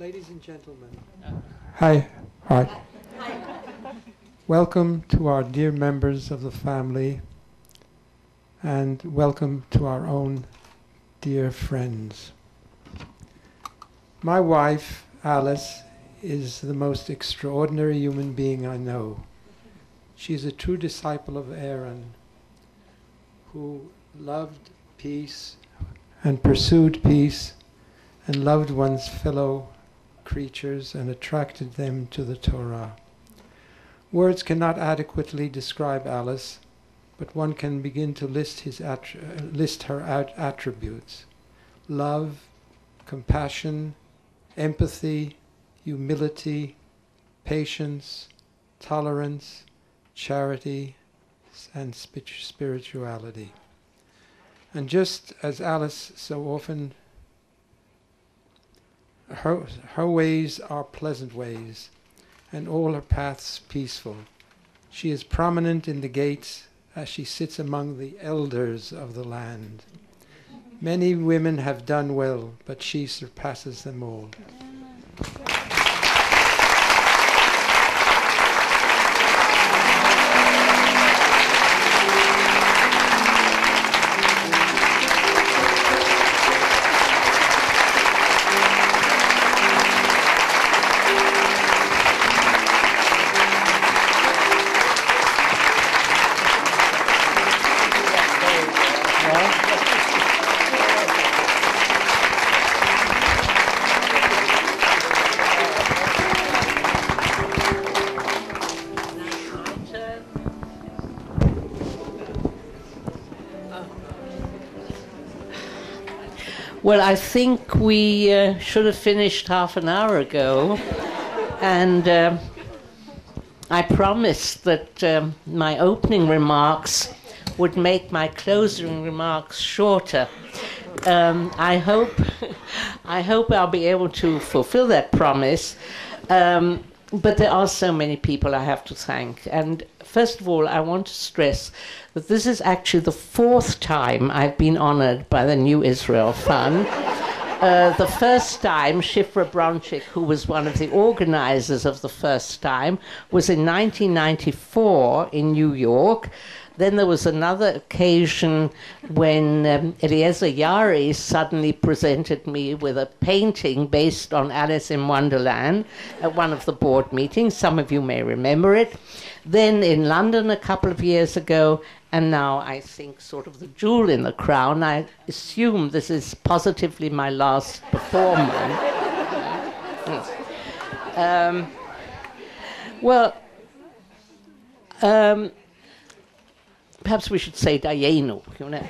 Ladies and gentlemen. Hi. Hi. Welcome to our dear members of the family, and welcome to our own dear friends. My wife, Alice, is the most extraordinary human being I know. She's a true disciple of Aaron, who loved peace and pursued peace and loved one's fellow creatures and attracted them to the Torah. Words cannot adequately describe Alice, but one can begin to list her attributes: love, compassion, empathy, humility, patience, tolerance, charity, and spirituality. And just as Alice so often, her ways are pleasant ways, and all her paths peaceful. She is prominent in the gates as she sits among the elders of the land. Many women have done well, but she surpasses them all. Well, I think we should have finished half an hour ago, and I promised that my opening remarks would make my closing remarks shorter. I hope I'll be able to fulfill that promise, but there are so many people I have to thank. And first of all, I want to stress that this is actually the 4th time I've been honored by the New Israel Fund. The first time, Shifra Bronchick, who was one of the organizers of the first time, was in 1994 in New York. Then there was another occasion when Eliezer Yari suddenly presented me with a painting based on Alice in Wonderland at one of the board meetings. Some of you may remember it. Then in London a couple of years ago, and now I think sort of the jewel in the crown. I assume this is positively my last performance. Perhaps we should say Dayenu, you know.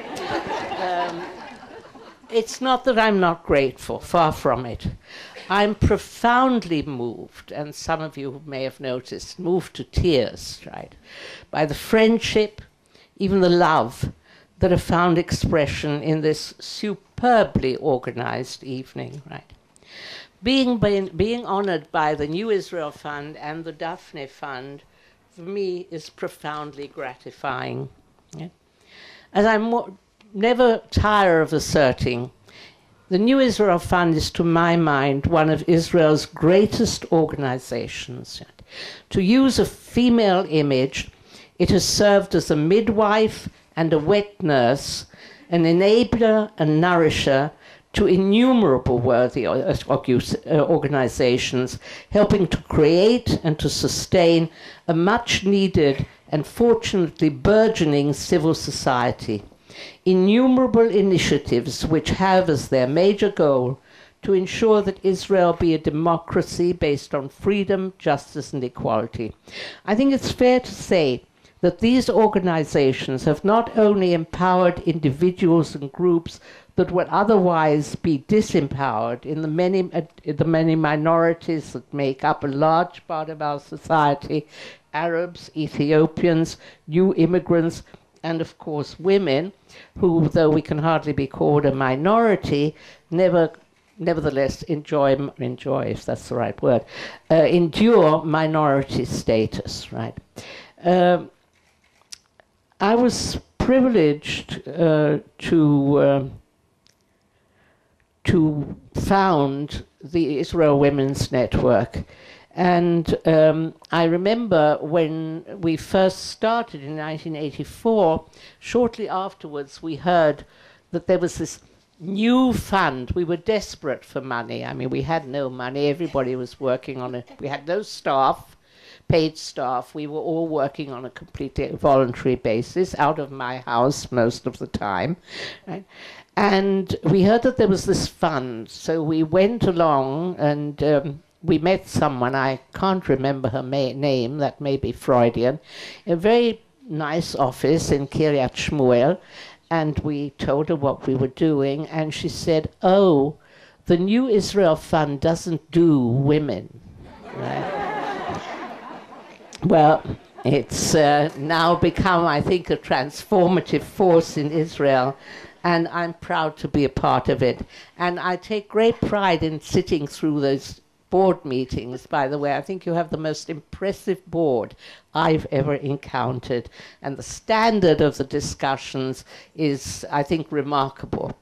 It's not that I'm not grateful, far from it. I'm profoundly moved, and some of you may have noticed, moved to tears, right, by the friendship, even the love that have found expression in this superbly organized evening, right? Being honored by the New Israel Fund and the Daphne Fund, for me, is profoundly gratifying. Yeah? As I never tire of asserting, the New Israel Fund is, to my mind, one of Israel's greatest organizations. To use a female image, it has served as a midwife and a wet nurse, an enabler and nourisher to innumerable worthy organizations, helping to create and to sustain a much-needed and fortunately burgeoning civil society. Innumerable initiatives which have as their major goal to ensure that Israel be a democracy based on freedom, justice, and equality. I think it's fair to say that these organizations have not only empowered individuals and groups that would otherwise be disempowered in the many minorities that make up a large part of our society: Arabs, Ethiopians, new immigrants, and of course women, who, though we can hardly be called a minority, nevertheless enjoy, if that's the right word, endure minority status, right? I was privileged to to found the Israel Women's Network. And I remember when we first started in 1984, shortly afterwards we heard that there was this new fund. We were desperate for money. I mean, we had no money. Everybody was working on it. We had no staff, paid staff. We were all working on a completely voluntary basis out of my house most of the time. Right? And we heard that there was this fund. So we went along and we met someone, I can't remember her name, that may be Freudian, a very nice office in Kiryat Shmuel, and we told her what we were doing, and she said, oh, the New Israel Fund doesn't do women. Right? Well, it's now become, I think, a transformative force in Israel, and I'm proud to be a part of it. And I take great pride in sitting through those board meetings, by the way. I think you have the most impressive board I've ever encountered, and the standard of the discussions is, I think, remarkable.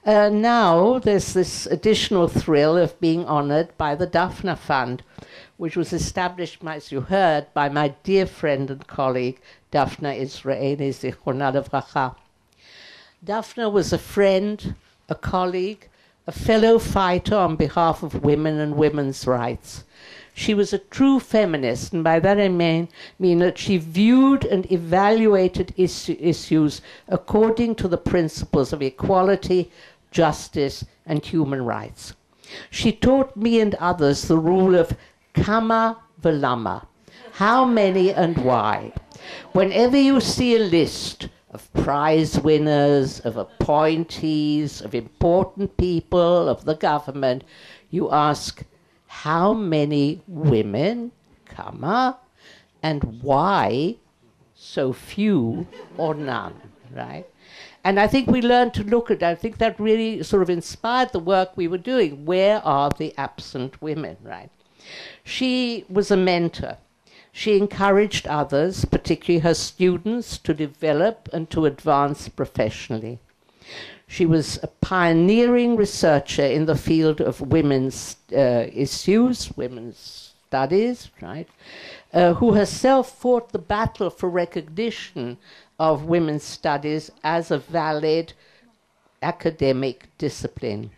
Now there's this additional thrill of being honored by the Daphne Fund, which was established, as you heard, by my dear friend and colleague, Daphne Israel, Zichronah Livracha. Daphne was a friend, a colleague, a fellow fighter on behalf of women and women's rights. She was a true feminist, and by that I mean that she viewed and evaluated issues according to the principles of equality, justice, and human rights. She taught me and others the rule of kama velama, how many and why. Whenever you see a list of prize winners, of appointees, of important people, of the government, you ask, how many women, comma, and why so few or none, right? And I think we learned to look at that. I think that really sort of inspired the work we were doing. Where are the absent women, right? She was a mentor. She encouraged others, particularly her students, to develop and to advance professionally. She was a pioneering researcher in the field of women's issues, women's studies, right? Who herself fought the battle for recognition of women's studies as a valid academic discipline.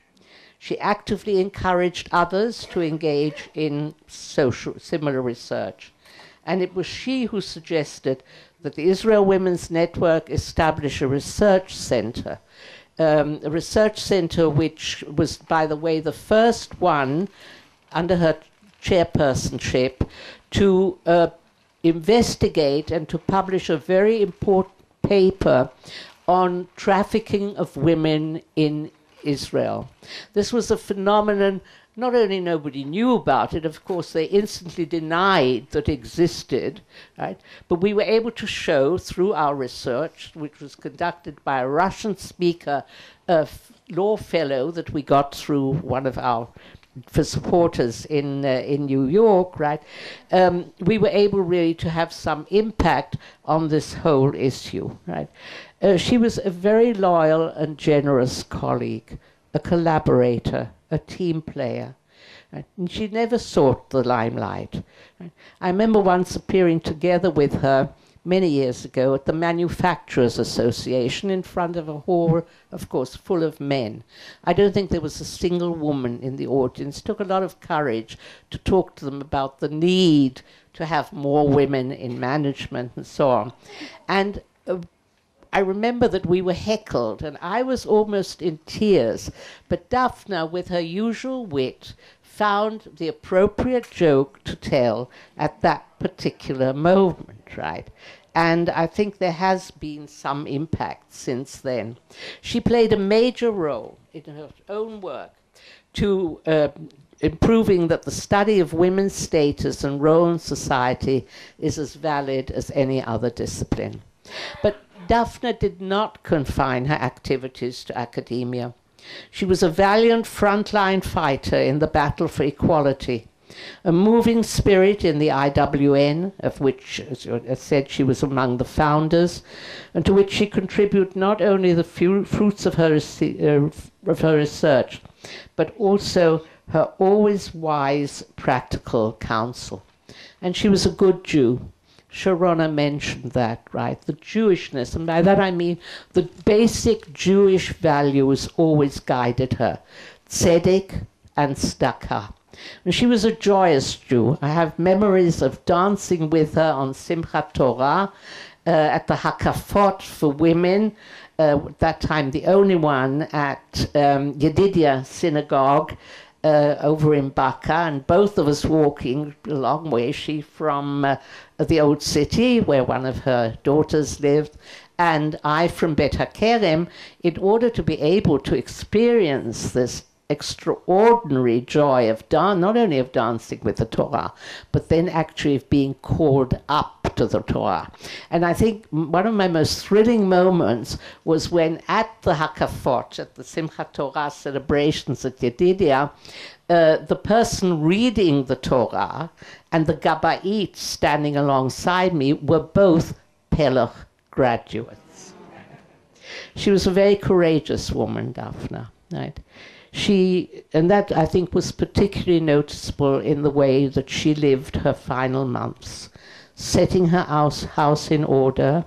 She actively encouraged others to engage in similar research. And it was she who suggested that the Israel Women's Network establish a research center which was, by the way, the first one under her chairpersonship to investigate and to publish a very important paper on trafficking of women in Israel. This was a phenomenon. Not only nobody knew about it, of course, they instantly denied that it existed, right? But we were able to show through our research, which was conducted by a Russian speaker, a law fellow that we got through one of our supporters in New York, right? We were able really to have some impact on this whole issue, right? She was a very loyal and generous colleague, a collaborator, a team player. Right? And she never sought the limelight. Right? I remember once appearing together with her many years ago at the Manufacturers Association in front of a hall, of course, full of men. I don't think there was a single woman in the audience. It took a lot of courage to talk to them about the need to have more women in management and so on. And I remember that we were heckled, and I was almost in tears. But Daphne, with her usual wit, found the appropriate joke to tell at that particular moment, right? And I think there has been some impact since then. She played a major role in her own work to improving that the study of women's status and role in society is as valid as any other discipline. But Daphne did not confine her activities to academia. She was a valiant frontline fighter in the battle for equality, a moving spirit in the IWN, of which, as I said, she was among the founders, and to which she contributed not only the fruits of her research, but also her always wise, practical counsel. And she was a good Jew. Sharona mentioned that, right? The Jewishness, and by that I mean the basic Jewish values always guided her. Tzedek and tzedakah. And she was a joyous Jew. I have memories of dancing with her on Simchat Torah, at the Hakafot for women, at that time the only one at Yedidia Synagogue over in Baka, and both of us walking a long way, she from the old city where one of her daughters lived, and I from Bet HaKerem, in order to be able to experience this extraordinary joy of not only of dancing with the Torah, but then actually of being called up to the Torah. And I think one of my most thrilling moments was when at the Hakafot, at the Simchat Torah celebrations at Yedidia, the person reading the Torah and the Gabait standing alongside me were both Pelach graduates. She was a very courageous woman, Daphne, right? And that I think was particularly noticeable in the way that she lived her final months, setting her house in order,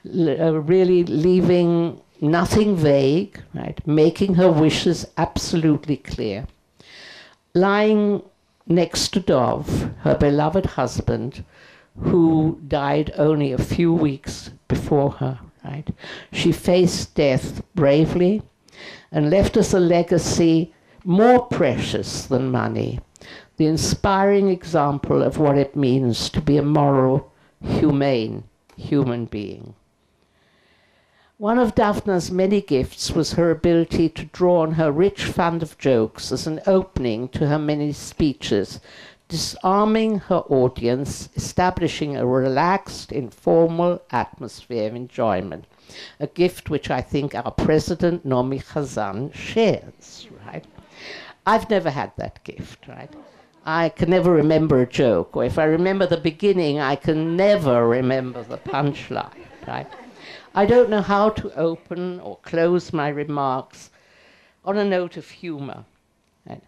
really leaving nothing vague, right? Making her wishes absolutely clear. Lying next to Dov, her beloved husband, who died only a few weeks before her, right? She faced death bravely, and left us a legacy more precious than money, the inspiring example of what it means to be a moral, humane human being. One of Daphna's many gifts was her ability to draw on her rich fund of jokes as an opening to her many speeches, disarming her audience, establishing a relaxed, informal atmosphere of enjoyment. A gift which I think our president, Nomi Chazan, shares, right? I've never had that gift, right? I can never remember a joke, or if I remember the beginning, I can never remember the punchline, right? I don't know how to open or close my remarks on a note of humor. Right?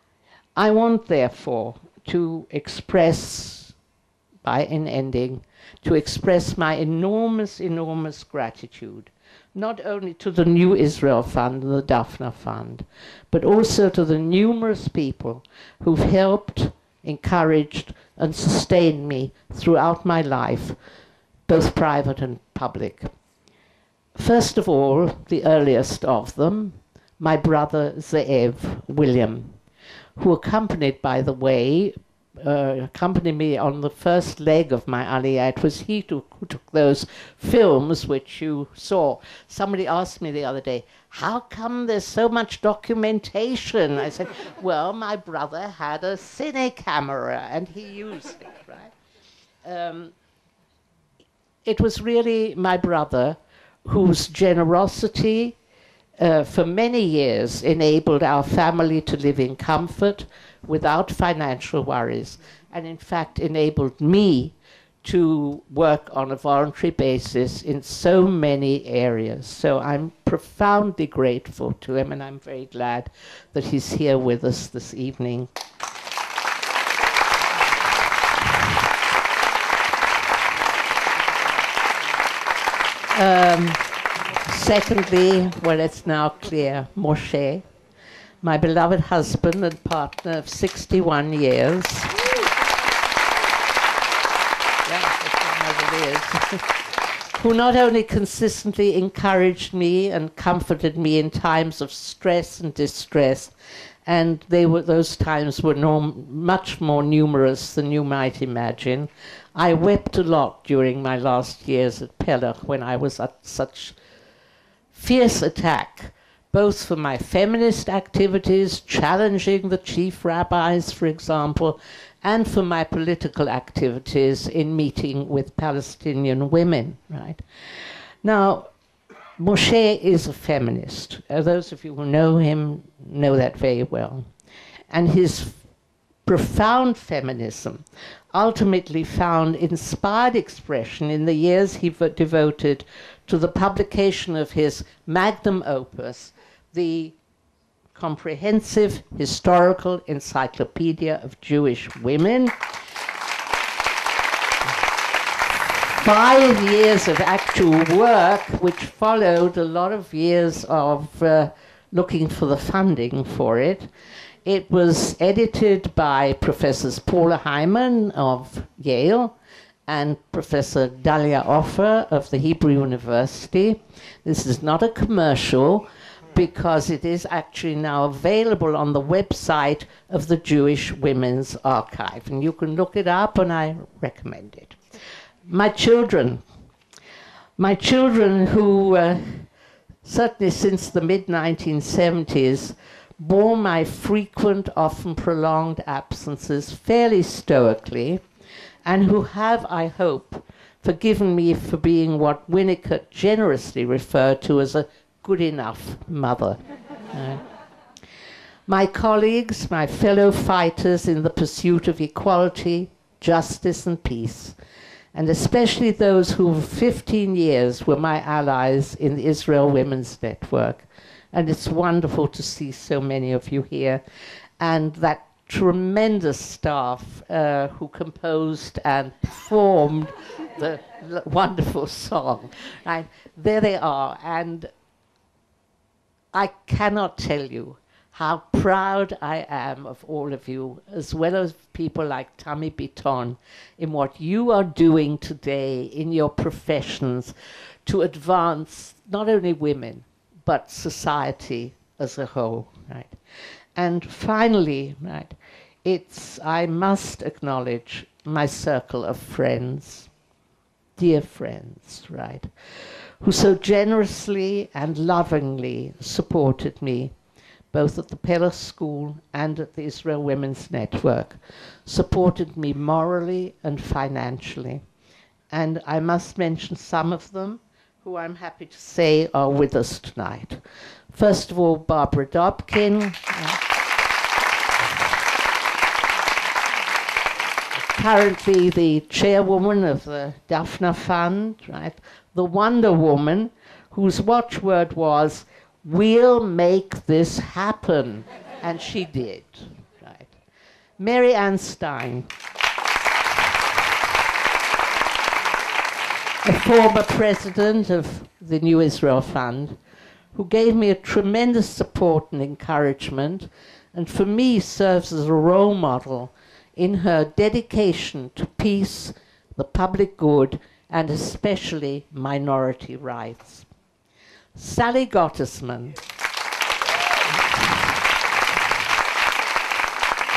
I want, therefore, to express, by an ending, to express my enormous, enormous gratitude, not only to the New Israel Fund and the Daphne Fund, but also to the numerous people who've helped, encouraged, and sustained me throughout my life, both private and public. First of all, the earliest of them, my brother Ze'ev William, who accompanied, by the way, accompanied me on the first leg of my aliyah. It was he who took those films which you saw. Somebody asked me the other day, how come there's so much documentation? I said, well, my brother had a cine camera and he used it, right? It was really my brother whose generosity for many years enabled our family to live in comfort without financial worries, and in fact enabled me to work on a voluntary basis in so many areas. So I'm profoundly grateful to him, and I'm very glad that he's here with us this evening. Secondly, well, it's now clear, Moshe, my beloved husband and partner of 61 years. Who not only consistently encouraged me and comforted me in times of stress and distress, and those times were much more numerous than you might imagine. I wept a lot during my last years at Pelach when I was at such fierce attack, both for my feminist activities, challenging the chief rabbis, for example, and for my political activities in meeting with Palestinian women, right? Now, Moshe is a feminist. Those of you who know him know that very well. And his profound feminism ultimately found inspired expression in the years he devoted to the publication of his magnum opus, the comprehensive historical encyclopedia of Jewish women. 5 years of actual work, which followed a lot of years of looking for the funding for it. It was edited by Professors Paula Hyman of Yale and Professor Dalia Offer of the Hebrew University. This is not a commercial, because it is actually now available on the website of the Jewish Women's Archive. And you can look it up, and I recommend it. My children who, certainly since the mid-1970s, bore my frequent, often prolonged absences fairly stoically, and who have, I hope, forgiven me for being what Winnicott generously referred to as a good enough mother. My colleagues, my fellow fighters in the pursuit of equality, justice and peace, and especially those who for 15 years were my allies in the Israel Women's Network. And it's wonderful to see so many of you here, and that tremendous staff who composed and performed the wonderful song. Right? There they are, and I cannot tell you how proud I am of all of you, as well as people like Tammy Biton, in what you are doing today in your professions to advance not only women, but society as a whole, right? And finally, right, I must acknowledge my circle of friends, dear friends, right, who so generously and lovingly supported me, both at the Pella School and at the Israel Women's Network, supported me morally and financially. And I must mention some of them, who I'm happy to say are with us tonight. First of all, Barbara Dobkin, currently the chairwoman of the Daphna Fund, right? The Wonder Woman, whose watchword was, "We'll make this happen," and she did, right? Mary Ann Stein, a former president of the New Israel Fund, who gave me a tremendous support and encouragement, and for me serves as a role model in her dedication to peace, the public good, and especially minority rights. Sally Gottesman,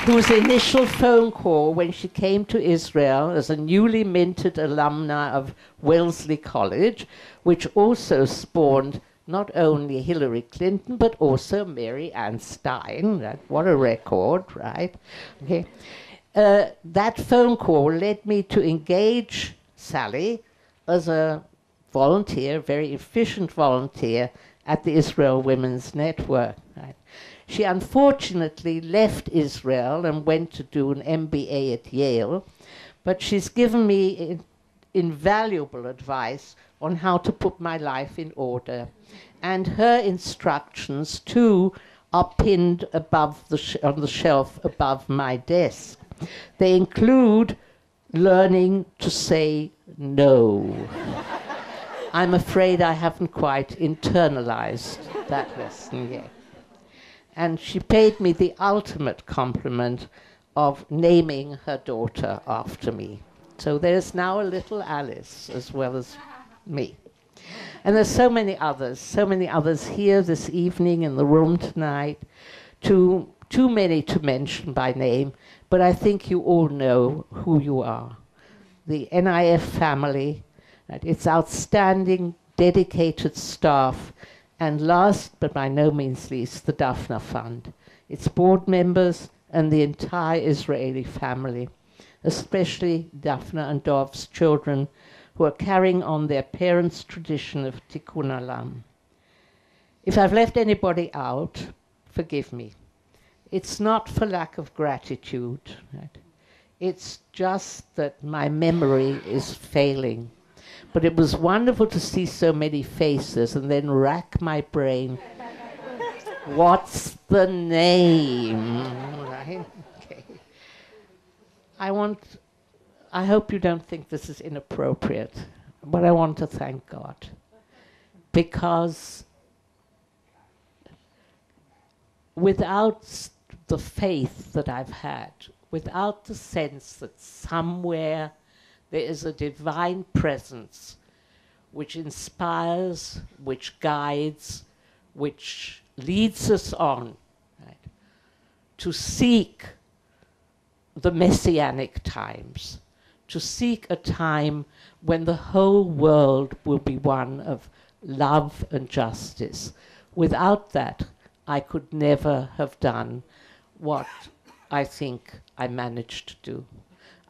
whose initial phone call when she came to Israel as a newly minted alumna of Wellesley College, which also spawned not only Hillary Clinton, but also Mary Ann Stein. What a record, right? Okay. That phone call led me to engage Sally as a volunteer, very efficient volunteer at the Israel Women's Network. Right? She unfortunately left Israel and went to do an MBA at Yale, but she's given me invaluable advice on how to put my life in order. And her instructions, too, are pinned above on the shelf above my desk. They include learning to say no. I'm afraid I haven't quite internalized that lesson yet. And she paid me the ultimate compliment of naming her daughter after me. So there's now a little Alice as well as me. And there's so many others here this evening in the room tonight, too many to mention by name, but I think you all know who you are. The NIF family, its outstanding, dedicated staff, and last but by no means least, the Daphna Fund, its board members, and the entire Israeli family, especially Daphna and Dov's children, who are carrying on their parents' tradition of Tikkun Olam. If I've left anybody out, forgive me. It's not for lack of gratitude. Right? It's just that my memory is failing. But it was wonderful to see so many faces and then rack my brain What's the name? Right? Okay. I hope you don't think this is inappropriate, but I want to thank God. Because without the faith that I've had, without the sense that somewhere there is a divine presence which inspires, which guides, which leads us on, right, to seek the messianic times, to seek a time when the whole world will be one of love and justice. Without that, I could never have done what I think I managed to do.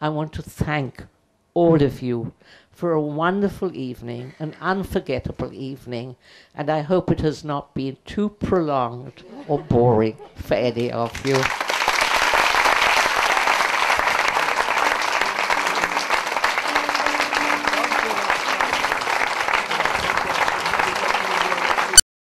I want to thank all of you for a wonderful evening, an unforgettable evening, and I hope it has not been too prolonged or boring for any of you.